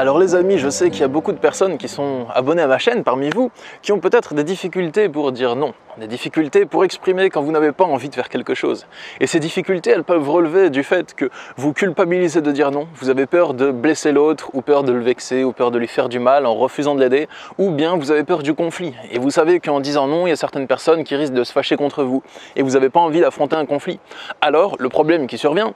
Alors les amis, je sais qu'il y a beaucoup de personnes qui sont abonnées à ma chaîne parmi vous, qui ont peut-être des difficultés pour dire non, des difficultés pour exprimer quand vous n'avez pas envie de faire quelque chose. Et ces difficultés, elles peuvent relever du fait que vous culpabilisez de dire non, vous avez peur de blesser l'autre, ou peur de le vexer, ou peur de lui faire du mal en refusant de l'aider, ou bien vous avez peur du conflit. Et vous savez qu'en disant non, il y a certaines personnes qui risquent de se fâcher contre vous, et vous n'avez pas envie d'affronter un conflit. Alors, le problème qui survient,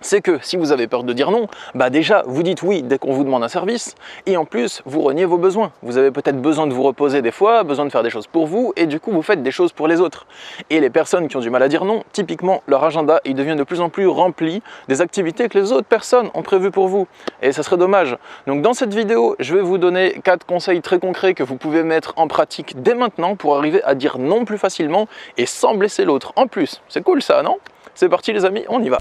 c'est que si vous avez peur de dire non, déjà vous dites oui dès qu'on vous demande un service et en plus vous reniez vos besoins. Vous avez peut-être besoin de vous reposer des fois, besoin de faire des choses pour vous et du coup vous faites des choses pour les autres. Et les personnes qui ont du mal à dire non, typiquement leur agenda il devient de plus en plus rempli des activités que les autres personnes ont prévues pour vous et ça serait dommage. Donc dans cette vidéo, je vais vous donner 4 conseils très concrets que vous pouvez mettre en pratique dès maintenant pour arriver à dire non plus facilement et sans blesser l'autre. En plus, c'est cool ça, non? C'est parti les amis, on y va.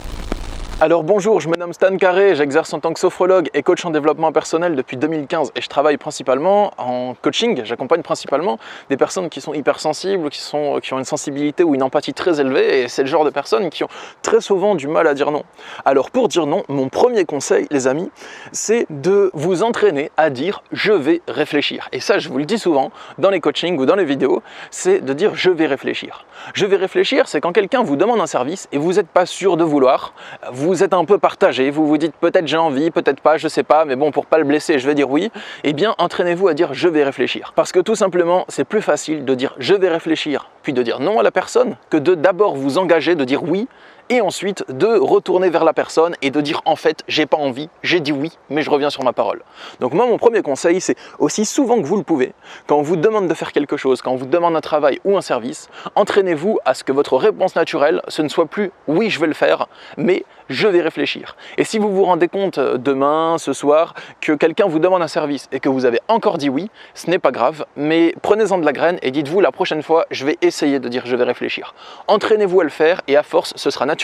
Alors bonjour, je me nomme Stan Carré, j'exerce en tant que sophrologue et coach en développement personnel depuis 2015 et je travaille principalement en coaching, j'accompagne principalement des personnes qui sont hypersensibles, qui ont une sensibilité ou une empathie très élevée et c'est le genre de personnes qui ont très souvent du mal à dire non. Alors pour dire non, mon premier conseil les amis, c'est de vous entraîner à dire « je vais réfléchir ». Et ça je vous le dis souvent dans les coachings ou dans les vidéos, c'est de dire « je vais réfléchir ». Je vais réfléchir, c'est quand quelqu'un vous demande un service et vous n'êtes pas sûr de vouloir, vous êtes un peu partagé, vous vous dites peut-être j'ai envie, peut-être pas, je sais pas, mais bon pour pas le blesser je vais dire oui, eh bien entraînez-vous à dire je vais réfléchir. Parce que tout simplement c'est plus facile de dire je vais réfléchir, puis de dire non à la personne, que de d'abord vous engager, de dire oui, et ensuite de retourner vers la personne et de dire en fait j'ai pas envie, j'ai dit oui, mais je reviens sur ma parole. Donc moi mon premier conseil c'est aussi souvent que vous le pouvez, quand on vous demande de faire quelque chose, quand on vous demande un travail ou un service, entraînez-vous à ce que votre réponse naturelle ce ne soit plus oui je vais le faire, mais je vais réfléchir. Et si vous vous rendez compte demain, ce soir, que quelqu'un vous demande un service et que vous avez encore dit oui, ce n'est pas grave, mais prenez-en de la graine et dites-vous la prochaine fois je vais essayer de dire je vais réfléchir. Entraînez-vous à le faire et à force ce sera naturel.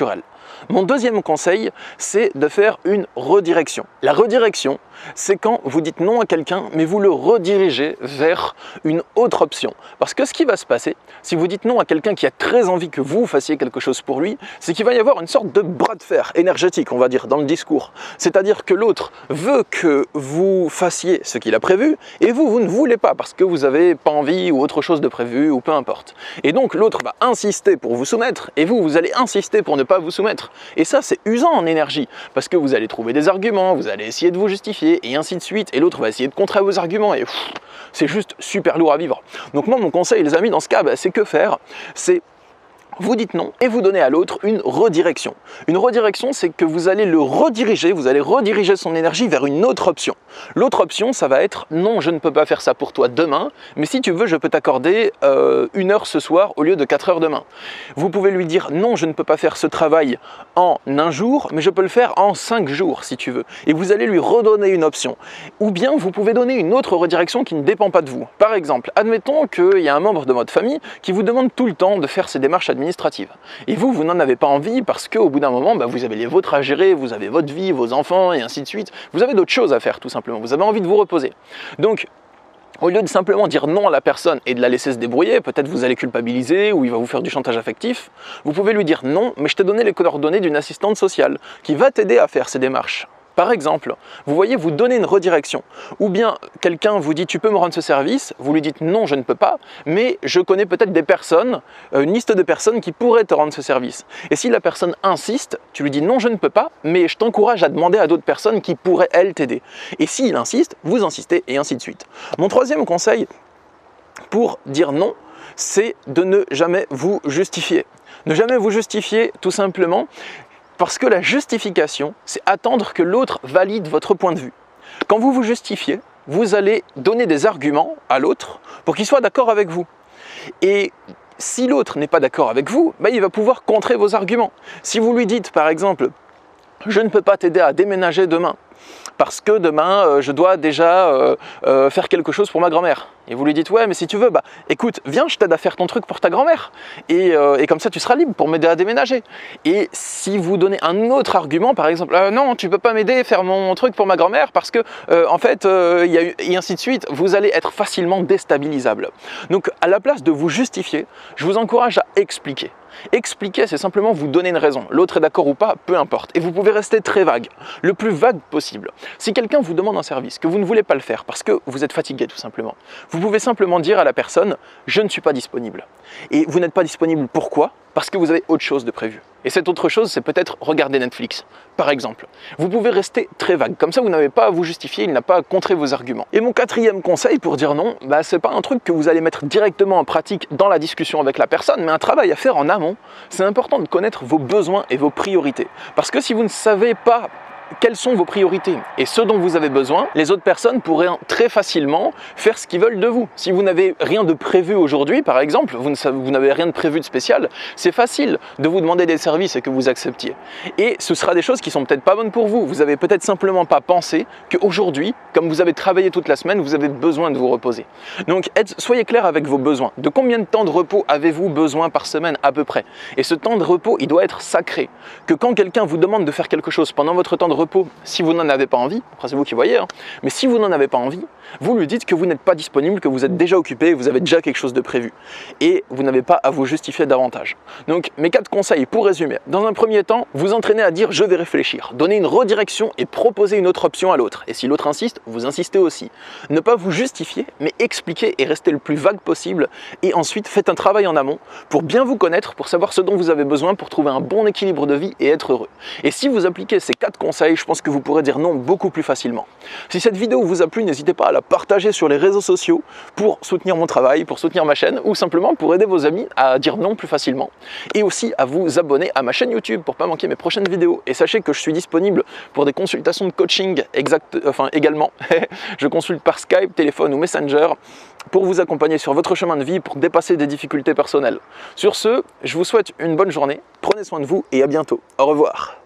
Mon deuxième conseil, c'est de faire une redirection. La redirection, c'est quand vous dites non à quelqu'un, mais vous le redirigez vers une autre option. Parce que ce qui va se passer, si vous dites non à quelqu'un qui a très envie que vous fassiez quelque chose pour lui, c'est qu'il va y avoir une sorte de bras de fer énergétique, on va dire, dans le discours. C'est-à-dire que l'autre veut que vous fassiez ce qu'il a prévu, et vous ne voulez pas, parce que vous n'avez pas envie ou autre chose de prévu, ou peu importe. Et donc l'autre va insister pour vous soumettre, et vous allez insister pour ne pas vous soumettre. Et ça, c'est usant en énergie, parce que vous allez trouver des arguments, vous allez essayer de vous justifier, et ainsi de suite, et l'autre va essayer de contrer vos arguments, et c'est juste super lourd à vivre. Donc moi, mon conseil, les amis, dans ce cas, c'est que faire? C'est vous dites non et vous donnez à l'autre une redirection. Une redirection, c'est que vous allez le rediriger, vous allez rediriger son énergie vers une autre option. L'autre option, ça va être non, je ne peux pas faire ça pour toi demain, mais si tu veux, je peux t'accorder 1 heure ce soir au lieu de 4 heures demain. Vous pouvez lui dire non, je ne peux pas faire ce travail en 1 jour, mais je peux le faire en 5 jours si tu veux. Et vous allez lui redonner une option. Ou bien vous pouvez donner une autre redirection qui ne dépend pas de vous. Par exemple, admettons qu'il y a un membre de votre famille qui vous demande tout le temps de faire ses démarches administratives. Et vous n'en avez pas envie parce qu'au bout d'un moment, vous avez les vôtres à gérer, vous avez votre vie, vos enfants et ainsi de suite. Vous avez d'autres choses à faire tout simplement, vous avez envie de vous reposer. Donc, au lieu de simplement dire non à la personne et de la laisser se débrouiller, peut-être vous allez culpabiliser ou il va vous faire du chantage affectif, vous pouvez lui dire non, mais je t'ai donné les coordonnées d'une assistante sociale qui va t'aider à faire ces démarches. Par exemple, vous voyez, vous donnez une redirection. Ou bien, quelqu'un vous dit « tu peux me rendre ce service », vous lui dites « non, je ne peux pas, mais je connais peut-être des personnes, une liste de personnes qui pourraient te rendre ce service ». Et si la personne insiste, tu lui dis « non, je ne peux pas, mais je t'encourage à demander à d'autres personnes qui pourraient, elles, t'aider ». Et s'il insiste, vous insistez et ainsi de suite. Mon troisième conseil pour dire non, c'est de ne jamais vous justifier. Ne jamais vous justifier tout simplement parce que la justification, c'est attendre que l'autre valide votre point de vue. Quand vous vous justifiez, vous allez donner des arguments à l'autre pour qu'il soit d'accord avec vous. Et si l'autre n'est pas d'accord avec vous, il va pouvoir contrer vos arguments. Si vous lui dites par exemple « je ne peux pas t'aider à déménager demain », parce que demain je dois déjà faire quelque chose pour ma grand-mère. Et vous lui dites ouais mais si tu veux, écoute, viens je t'aide à faire ton truc pour ta grand-mère et comme ça tu seras libre pour m'aider à déménager. Et si vous donnez un autre argument, par exemple non tu peux pas m'aider à faire mon truc pour ma grand-mère parce que en fait et ainsi de suite, vous allez être facilement déstabilisable. Donc à la place de vous justifier, je vous encourage à expliquer. Expliquer, c'est simplement vous donner une raison. L'autre est d'accord ou pas, peu importe. Et vous pouvez rester très vague, le plus vague possible. Si quelqu'un vous demande un service, que vous ne voulez pas le faire parce que vous êtes fatigué tout simplement, vous pouvez simplement dire à la personne « je ne suis pas disponible ». Et vous n'êtes pas disponible pourquoi? Parce que vous avez autre chose de prévu. Et cette autre chose, c'est peut-être regarder Netflix, par exemple. Vous pouvez rester très vague, comme ça vous n'avez pas à vous justifier, il n'a pas à contrer vos arguments. Et mon 4e conseil pour dire non, c'est pas un truc que vous allez mettre directement en pratique dans la discussion avec la personne, mais un travail à faire en amont. C'est important de connaître vos besoins et vos priorités. Parce que si vous ne savez pas quelles sont vos priorités et ce dont vous avez besoin, les autres personnes pourraient très facilement faire ce qu'ils veulent de vous. Si vous n'avez rien de prévu aujourd'hui, par exemple, vous n'avez rien de prévu de spécial, c'est facile de vous demander des services et que vous acceptiez. Et ce sera des choses qui sont peut-être pas bonnes pour vous. Vous avez peut-être simplement pas pensé qu'aujourd'hui, comme vous avez travaillé toute la semaine, vous avez besoin de vous reposer. Donc soyez clair avec vos besoins. De combien de temps de repos avez-vous besoin par semaine à peu près? Et ce temps de repos, il doit être sacré. Que quand quelqu'un vous demande de faire quelque chose pendant votre temps de repos, si vous n'en avez pas envie, après c'est vous qui voyez, mais si vous n'en avez pas envie, vous lui dites que vous n'êtes pas disponible, que vous êtes déjà occupé, vous avez déjà quelque chose de prévu. Et vous n'avez pas à vous justifier davantage. Donc mes 4 conseils pour résumer. Dans un premier temps, vous entraînez à dire je vais réfléchir, donner une redirection et proposer une autre option à l'autre. Et si l'autre insiste, vous insistez aussi. Ne pas vous justifier, mais expliquer et rester le plus vague possible. Et ensuite, faites un travail en amont pour bien vous connaître, pour savoir ce dont vous avez besoin, pour trouver un bon équilibre de vie et être heureux. Et si vous appliquez ces 4 conseils, je pense que vous pourrez dire non beaucoup plus facilement. Si cette vidéo vous a plu, n'hésitez pas à la partager sur les réseaux sociaux pour soutenir mon travail, pour soutenir ma chaîne ou simplement pour aider vos amis à dire non plus facilement. Et aussi à vous abonner à ma chaîne YouTube pour ne pas manquer mes prochaines vidéos. Et sachez que je suis disponible pour des consultations de coaching également. Je consulte par Skype, téléphone ou Messenger pour vous accompagner sur votre chemin de vie pour dépasser des difficultés personnelles. Sur ce, je vous souhaite une bonne journée, prenez soin de vous et à bientôt. Au revoir.